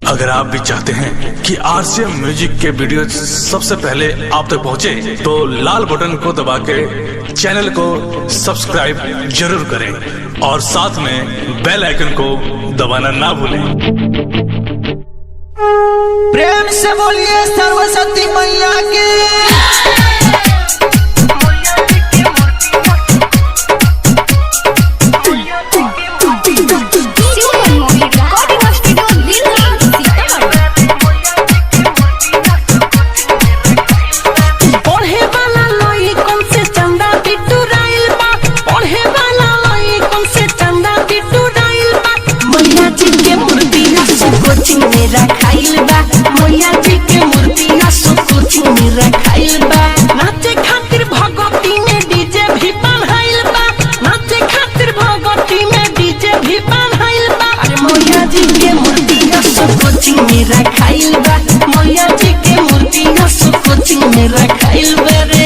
अगर आप भी चाहते हैं कि आरसीएम म्यूजिक के वीडियो सबसे पहले आप तक पहुंचे, तो लाल बटन को दबा के चैनल को सब्सक्राइब जरूर करें और साथ में बेल आइकन को दबाना ना भूलें। प्रेम से बोलिए सरस्वती मैया की। कोचिंग में रखाइल बा मैया जी के मूर्ति असो कोचिंग में रखाइल बा। नाचे खातिर भगवती में डीजे भी बनाइल बा, नाचे खातिर भगवती में डीजे भी बनाइल बा। अरे मैया जी के मूर्ति असो कोचिंग में रखाइल बा, मैया जी के मूर्ति असो कोचिंग में रखाइल बा रे।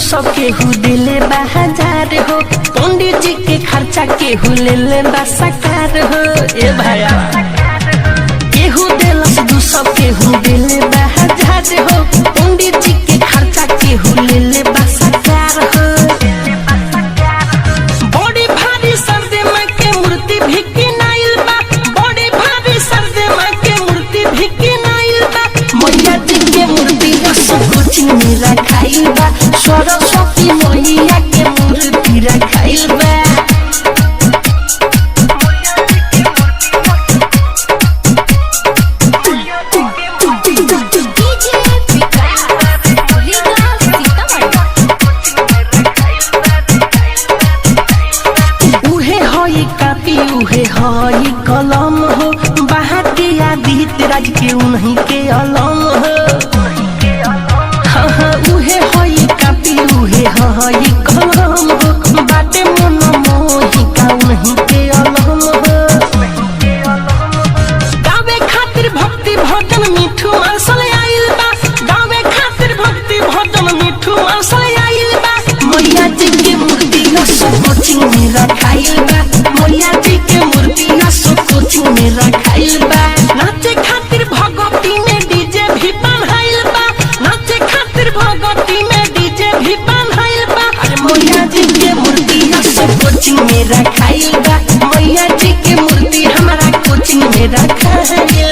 सब केहू दिले बा हजार हो, पंडित जी के खर्चा केहू ले ले बा सकार हो। ए भाया केहू दिलस दू सब केहू दिले बा हजार हो, पंडित जी के खर्चा केहू ले ले बा सकार हो। बड़ी भारी सर्दे माँ के मूर्ति भी किनाइल बा, बड़ी भारी सर्दे माँ के मूर्ति भी किनाइल बा। मैया जी के मूर्ति सब कोचिंग में रखाइल बा, सरस्वती मैया के मूर्ति रखाइल बा। उहे हई कापी उहे हई कलम हो, बाहर के आदित्य राज के उन्हीं के अलम हो। उहे हई कापी उहे हई कलम हो, बाटे मन मोही का उन्हीं के अलम हो। गावे खातिर भक्ति भजन मिठू असल आइल बा, गावे खातिर भक्ति भजन मिठू असल आइल बा। मैया जी के मूर्ति असो कोचिंग में रखाइल बा, मैया जी के मूर्ति असो कोचिंग में रखाइल बा। नाचे खातिर भगवती में डीजे भी बनाइल बा, नाचे खातिर भगवती में डीजे भी बनाइल बा। अरे मैया जी के मूर्ति असो कोचिंग में रखाइल बा, मैया जी के मूर्ति हमारा कोचिंग में रखा है।